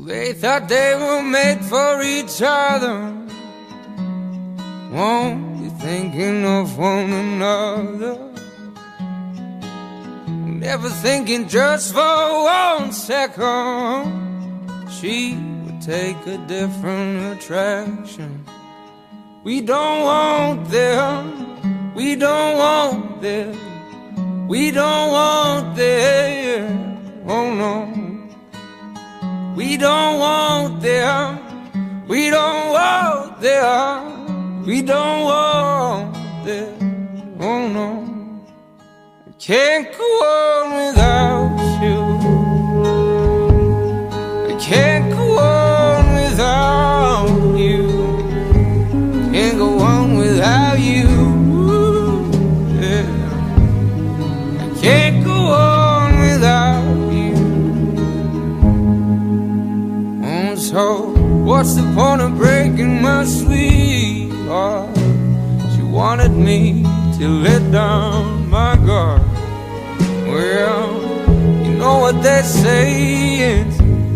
They thought they were made for each other. Won't be thinking of one another. Never thinking just for 1 second she would take a different attraction. We don't want them, we don't want them, we don't want them, oh no. We don't want them, we don't want them, we don't want them, oh no. I can't go on without you, I can't go on without you, can't go on without you, yeah. I can't go on without you. So what's the point of breaking my sweetheart? She wanted me to let down my guard. Well, you know what they say,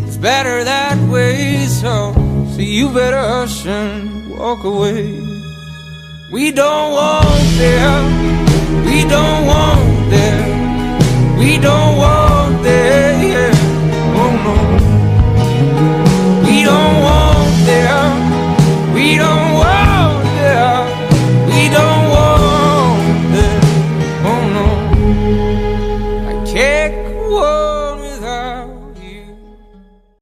it's better that way. So you better hush and walk away. We don't want them, we don't want them,